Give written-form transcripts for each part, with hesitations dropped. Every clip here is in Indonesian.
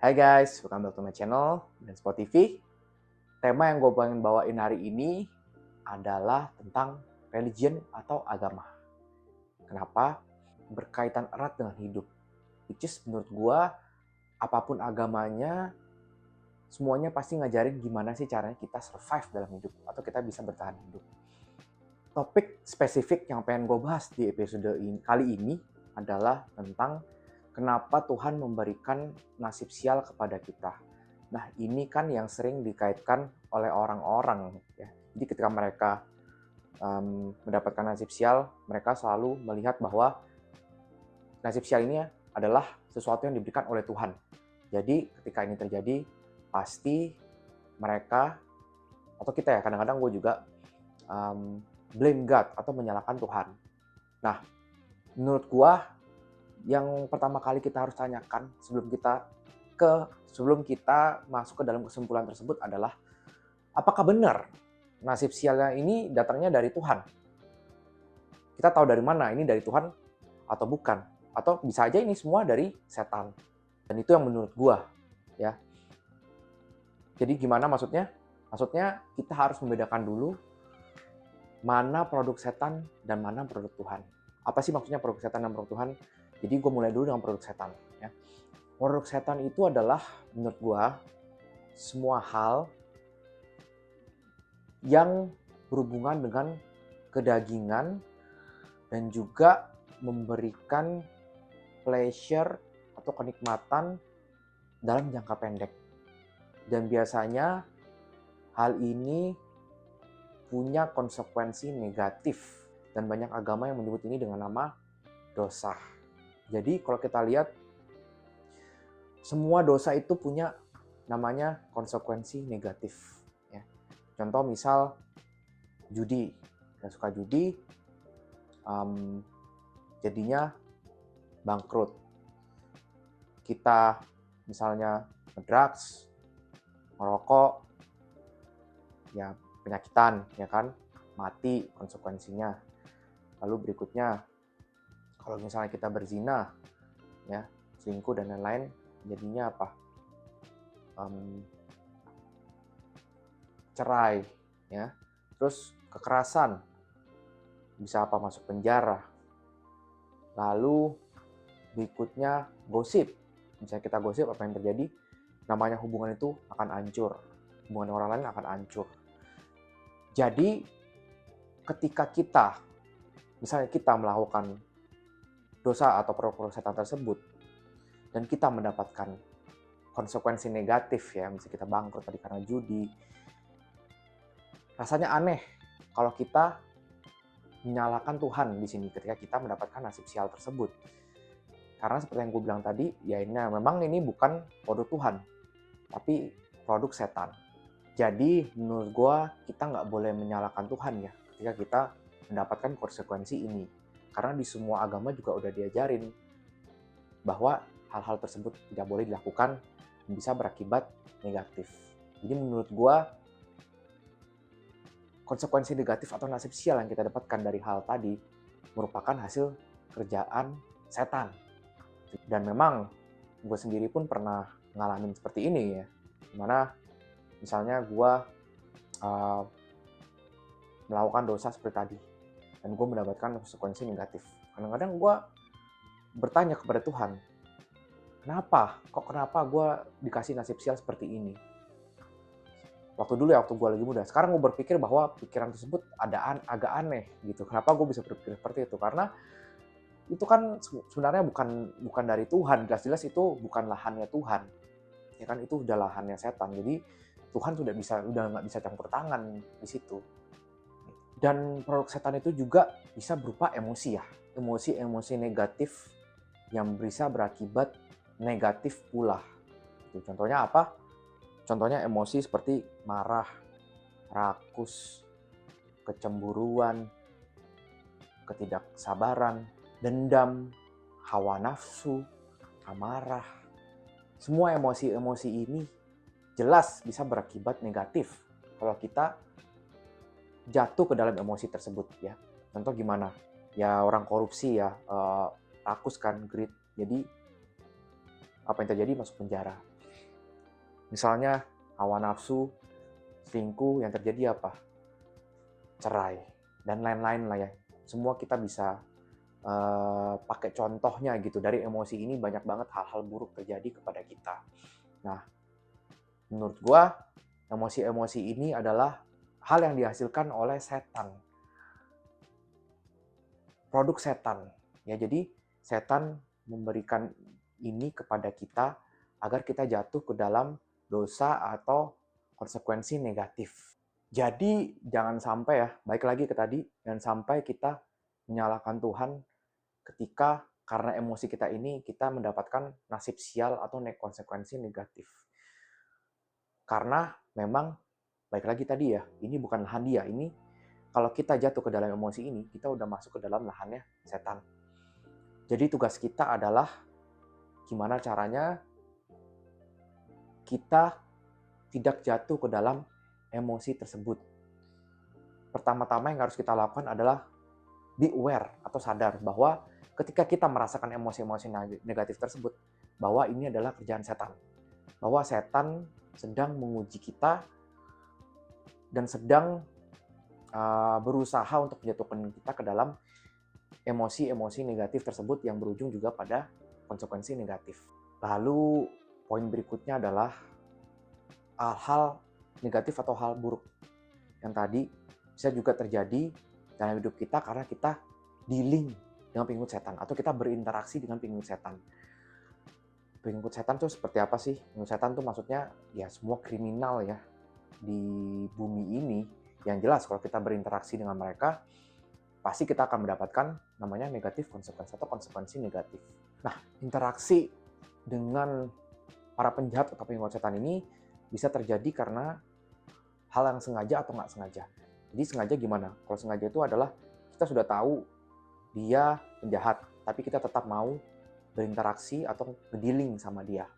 Hai guys, welcome back to my channel dan Spot TV. Tema yang gue pengen bawain hari ini adalah tentang religion atau agama. Kenapa? Berkaitan erat dengan hidup. Which is menurut gue, apapun agamanya, semuanya pasti ngajarin gimana sih caranya kita survive dalam hidup atau kita bisa bertahan hidup. Topik spesifik yang pengen gue bahas di episode kali ini adalah tentang kenapa Tuhan memberikan nasib sial kepada kita. Nah, ini kan yang sering dikaitkan oleh orang-orang, ya. Jadi ketika mereka mendapatkan nasib sial, mereka selalu melihat bahwa nasib sial ini adalah sesuatu yang diberikan oleh Tuhan. Jadi ketika ini terjadi, pasti mereka, atau kita ya, kadang-kadang gue juga blame God atau menyalahkan Tuhan. Nah, menurut gue, yang pertama kali kita harus tanyakan sebelum kita masuk ke dalam kesimpulan tersebut adalah apakah benar nasib sialnya ini datangnya dari Tuhan? Kita tahu dari mana ini dari Tuhan atau bukan? Atau bisa aja ini semua dari setan. Dan itu yang menurut gua, ya. Jadi gimana maksudnya? Maksudnya kita harus membedakan dulu mana produk setan dan mana produk Tuhan. Apa sih maksudnya produk setan dan produk Tuhan? Jadi gue mulai dulu dengan produk setan. Ya. Produk setan itu adalah menurut gue semua hal yang berhubungan dengan kedagingan dan juga memberikan pleasure atau kenikmatan dalam jangka pendek. Dan biasanya hal ini punya konsekuensi negatif dan banyak agama yang menyebut ini dengan nama dosa. Jadi kalau kita lihat, semua dosa itu punya namanya konsekuensi negatif. Ya. Contoh misal judi, yang suka judi, jadinya bangkrut. Kita misalnya ngedrugs, merokok, ya penyakitan, ya kan, mati konsekuensinya. Lalu berikutnya, kalau misalnya kita berzina, ya, selingkuh dan lain-lain, jadinya apa? Cerai, ya. Terus kekerasan, bisa apa? Masuk penjara. Lalu berikutnya gosip. Misalnya kita gosip, apa yang terjadi? Namanya hubungan itu akan hancur. Hubungan orang lain akan hancur. Jadi ketika misalnya kita melakukan dosa atau produk setan tersebut dan kita mendapatkan konsekuensi negatif, ya, misalnya kita bangkrut tadi karena judi, rasanya aneh kalau kita menyalahkan Tuhan di sini ketika kita mendapatkan nasib sial tersebut. Karena seperti yang gue bilang tadi, ya memang ini bukan produk Tuhan, tapi produk setan. Jadi menurut gue kita nggak boleh menyalahkan Tuhan, ya, ketika kita mendapatkan konsekuensi ini. Karena di semua agama juga udah diajarin bahwa hal-hal tersebut tidak boleh dilakukan dan bisa berakibat negatif. Jadi menurut gue, konsekuensi negatif atau nasib sial yang kita dapatkan dari hal tadi merupakan hasil kerjaan setan. Dan memang gue sendiri pun pernah ngalamin seperti ini, ya. Dimana misalnya gue melakukan dosa seperti tadi dan gue mendapatkan konsekuensi negatif. Kadang-kadang gue bertanya kepada Tuhan, kenapa gue dikasih nasib sial seperti ini? Waktu dulu ya, waktu gue lagi muda. Sekarang gue berpikir bahwa pikiran tersebut agak aneh gitu. Kenapa gue bisa berpikir seperti itu? Karena itu kan sebenarnya bukan dari Tuhan. Jelas-jelas itu bukan lahannya Tuhan. Ya kan, itu udah lahannya setan. Jadi Tuhan udah nggak bisa campur tangan di situ. Dan produk setan itu juga bisa berupa emosi, ya. Emosi negatif yang bisa berakibat negatif pula. Contohnya apa? Contohnya emosi seperti marah, rakus, kecemburuan, ketidaksabaran, dendam, hawa nafsu, amarah. Semua emosi-emosi ini jelas bisa berakibat negatif kalau kita jatuh ke dalam emosi tersebut, ya. Contoh gimana? Ya orang korupsi, ya, rakus kan, greed. Jadi apa yang terjadi? Masuk penjara. Misalnya hawa nafsu, selingkuh, yang terjadi apa? Cerai, dan lain-lain lah ya. Semua kita bisa pakai contohnya gitu. Dari emosi ini banyak banget hal-hal buruk terjadi kepada kita. Nah, menurut gua emosi-emosi ini adalah hal yang dihasilkan oleh setan. Produk setan. Ya, jadi setan memberikan ini kepada kita agar kita jatuh ke dalam dosa atau konsekuensi negatif. Jadi jangan sampai ya, baik lagi ke tadi, jangan sampai kita menyalahkan Tuhan ketika karena emosi kita ini kita mendapatkan nasib sial atau konsekuensi negatif. Karena memang baik lagi tadi ya, ini bukan lahan dia, ini kalau kita jatuh ke dalam emosi ini, kita udah masuk ke dalam lahannya setan. Jadi tugas kita adalah gimana caranya kita tidak jatuh ke dalam emosi tersebut. Pertama-tama yang harus kita lakukan adalah be aware atau sadar bahwa ketika kita merasakan emosi-emosi negatif tersebut, bahwa ini adalah kerjaan setan. Bahwa setan sedang menguji kita dan sedang berusaha untuk menjatuhkan kita ke dalam emosi-emosi negatif tersebut yang berujung juga pada konsekuensi negatif. Lalu poin berikutnya adalah hal-hal negatif atau hal buruk yang tadi bisa juga terjadi dalam hidup kita karena kita dealing dengan pengikut setan atau kita berinteraksi dengan pengikut setan. Pengikut setan tuh seperti apa sih? Pengikut setan tuh maksudnya ya semua kriminal ya di bumi ini. Yang jelas kalau kita berinteraksi dengan mereka, pasti kita akan mendapatkan namanya negatif konsekuensi atau konsekuensi negatif. Nah, interaksi dengan para penjahat atau pengikut setan ini bisa terjadi karena hal yang sengaja atau nggak sengaja. Jadi sengaja gimana? Kalau sengaja itu adalah kita sudah tahu dia penjahat, tapi kita tetap mau berinteraksi atau dealing sama dia.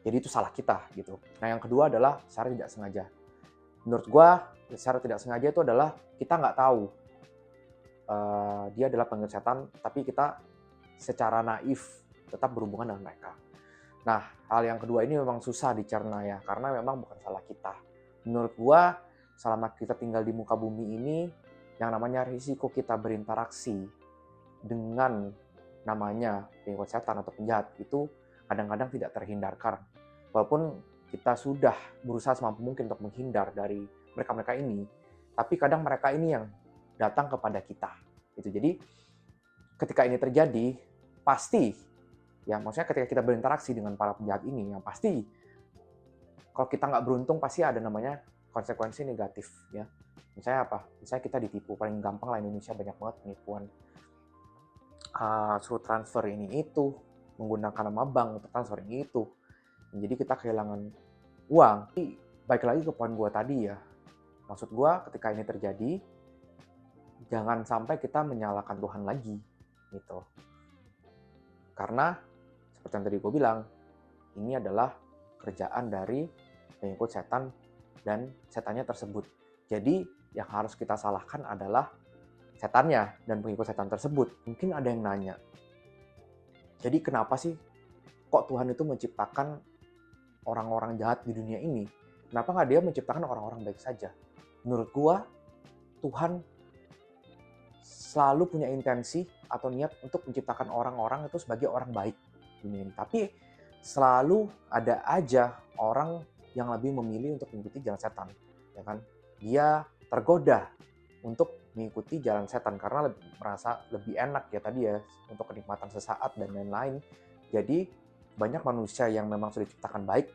Jadi itu salah kita gitu. Nah yang kedua adalah secara tidak sengaja. Menurut gua secara tidak sengaja itu adalah kita nggak tahu dia adalah pengikut setan, tapi kita secara naif tetap berhubungan dengan mereka. Nah, hal yang kedua ini memang susah dicerna ya, karena memang bukan salah kita. Menurut gua, selama kita tinggal di muka bumi ini, yang namanya risiko kita berinteraksi dengan namanya pengikut setan atau penjahat itu kadang-kadang tidak terhindarkan. Walaupun kita sudah berusaha semampu mungkin untuk menghindar dari mereka-mereka ini, tapi kadang mereka ini yang datang kepada kita. Gitu. Jadi ketika ini terjadi, pasti ya maksudnya ketika kita berinteraksi dengan para penjahat ini, yang pasti kalau kita nggak beruntung pasti ada namanya konsekuensi negatif ya. Misalnya apa? Misalnya kita ditipu, paling gampang lah Indonesia banyak banget penipuan. Suruh transfer ini itu, menggunakan nama bank untuk transfer ini itu. Jadi kita kehilangan uang. Baik lagi ke poin gue tadi ya. Maksud gue ketika ini terjadi, jangan sampai kita menyalahkan Tuhan lagi gitu. Karena seperti yang tadi gue bilang, ini adalah kerjaan dari pengikut setan dan setannya tersebut. Jadi yang harus kita salahkan adalah setannya dan pengikut setan tersebut. Mungkin ada yang nanya, jadi kenapa sih kok Tuhan itu menciptakan orang-orang jahat di dunia ini? Kenapa nggak dia menciptakan orang-orang baik saja? Menurut gua, Tuhan selalu punya intensi atau niat untuk menciptakan orang-orang itu sebagai orang baik di dunia ini. Tapi selalu ada aja orang yang lebih memilih untuk mengikuti jalan setan, ya kan? Dia tergoda untuk mengikuti jalan setan karena merasa lebih enak ya tadi ya untuk kenikmatan sesaat dan lain-lain. Jadi banyak manusia yang memang sudah diciptakan baik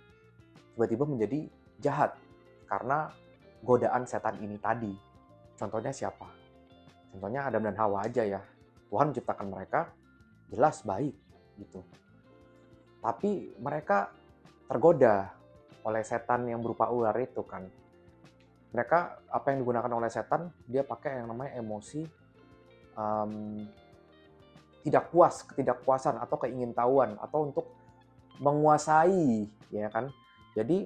tiba-tiba menjadi jahat karena godaan setan ini tadi. Contohnya siapa? Contohnya Adam dan Hawa aja ya. Tuhan menciptakan mereka jelas baik gitu. Tapi mereka tergoda oleh setan yang berupa ular itu kan. Mereka apa yang digunakan oleh setan, dia pakai yang namanya emosi tidak puas, ketidakpuasan atau keingintahuan atau untuk menguasai, ya kan? Jadi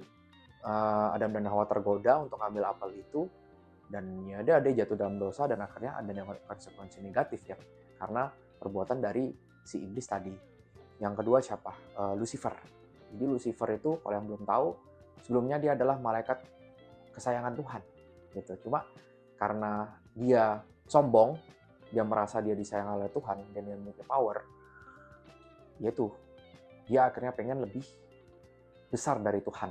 Adam dan Hawa tergoda untuk ambil apel itu dan ya dia jatuh dalam dosa dan akhirnya ada konsekuensi negatif ya karena perbuatan dari si iblis tadi. Yang kedua siapa? Lucifer. Jadi Lucifer itu kalau yang belum tahu Sebelumnya dia adalah malaikat kesayangan Tuhan, gitu. Cuma karena dia sombong, dia merasa dia disayang oleh Tuhan dan dia memiliki power, yaitu dia akhirnya pengen lebih besar dari Tuhan,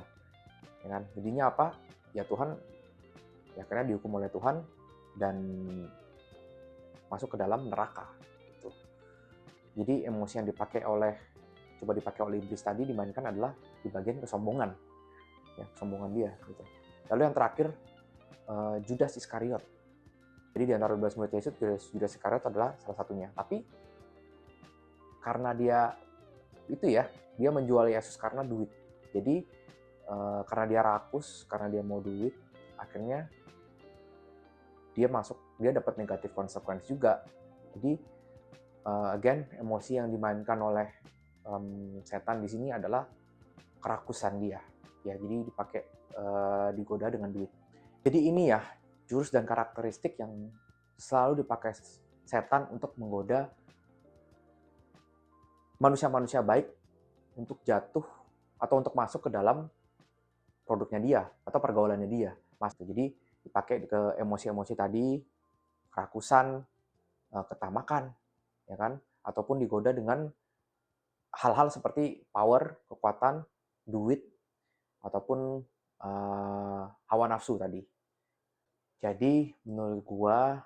ya kan? Jadinya apa? Ya Tuhan, ya akhirnya dihukum oleh Tuhan dan masuk ke dalam neraka. Gitu. Jadi emosi yang coba dipakai oleh iblis tadi dimainkan adalah di bagian kesombongan, ya kesombongan dia. Gitu. Lalu yang terakhir Judas Iskariot. Jadi di antara 12 murid Yesus, Judas Iskariot adalah salah satunya. Tapi karena dia menjual Yesus karena duit. Jadi karena dia rakus, karena dia mau duit, akhirnya dia dapat negatif konsekuensi juga. Jadi again, emosi yang dimainkan oleh setan di sini adalah kerakusan dia. Ya, jadi digoda dengan duit. Jadi ini ya jurus dan karakteristik yang selalu dipakai setan untuk menggoda manusia-manusia baik untuk jatuh atau untuk masuk ke dalam produknya dia atau pergaulannya dia. Jadi dipakai ke emosi-emosi tadi, kerakusan, ketamakan, ya kan? Ataupun digoda dengan hal-hal seperti power, kekuatan, duit, ataupun hawa nafsu tadi. Jadi menurut gua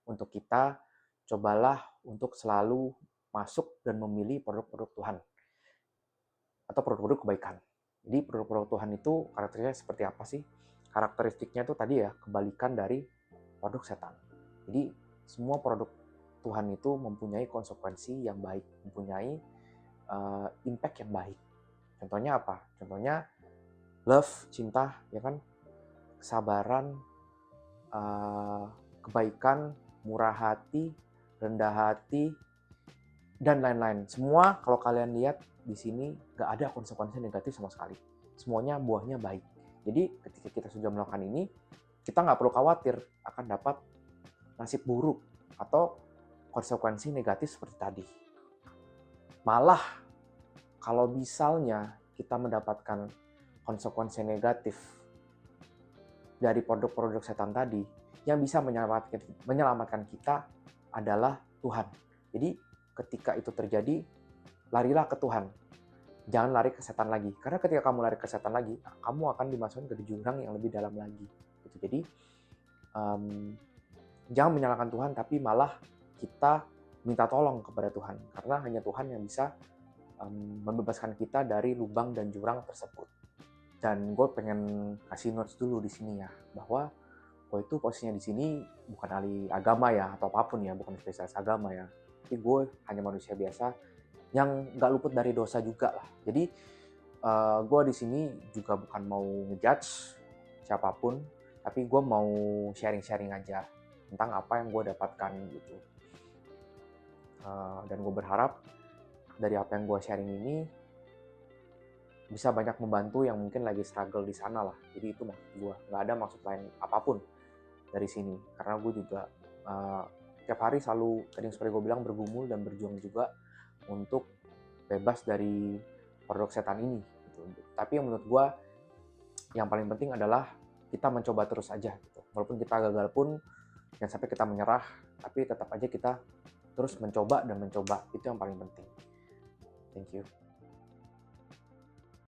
untuk kita cobalah untuk selalu masuk dan memilih produk-produk Tuhan atau produk-produk kebaikan. Jadi produk-produk Tuhan itu karakteristiknya seperti apa sih? Karakteristiknya itu tadi ya kebalikan dari produk setan. Jadi semua produk Tuhan itu mempunyai konsekuensi yang baik, mempunyai impact yang baik. Contohnya apa? Contohnya love, cinta, ya kan? Kesabaran, kebaikan, murah hati, rendah hati, dan lain-lain. Semua kalau kalian lihat di sini nggak ada konsekuensi negatif sama sekali. Semuanya buahnya baik. Jadi ketika kita sudah melakukan ini, kita nggak perlu khawatir akan dapat nasib buruk atau konsekuensi negatif seperti tadi. Malah kalau misalnya kita mendapatkan konsekuensi negatif dari produk-produk setan tadi, yang bisa menyelamatkan kita adalah Tuhan. Jadi ketika itu terjadi, larilah ke Tuhan. Jangan lari ke setan lagi. Karena ketika kamu lari ke setan lagi, kamu akan dimasukkan ke jurang yang lebih dalam lagi. Jadi jangan menyalahkan Tuhan, tapi malah kita minta tolong kepada Tuhan. Karena hanya Tuhan yang bisa membebaskan kita dari lubang dan jurang tersebut. Dan gue pengen kasih notes dulu di sini ya, bahwa gue itu posisinya di sini bukan ahli agama ya, atau apapun ya, bukan spesialis agama ya. Tapi gue hanya manusia biasa yang nggak luput dari dosa juga lah. Jadi gue di sini juga bukan mau ngejudge siapapun, tapi gue mau sharing-sharing aja tentang apa yang gue dapatkan gitu. Dan gue berharap dari apa yang gue sharing ini bisa banyak membantu yang mungkin lagi struggle di sana lah. Jadi itu maksud gue, nggak ada maksud lain apapun dari sini. Karena gue juga tiap hari selalu, tadi seperti gue bilang, bergumul dan berjuang juga untuk bebas dari produk setan ini. Gitu. Tapi yang menurut gue, yang paling penting adalah kita mencoba terus aja. Gitu. Walaupun kita gagal pun, jangan sampai kita menyerah, tapi tetap aja kita terus mencoba dan mencoba. Itu yang paling penting. Thank you.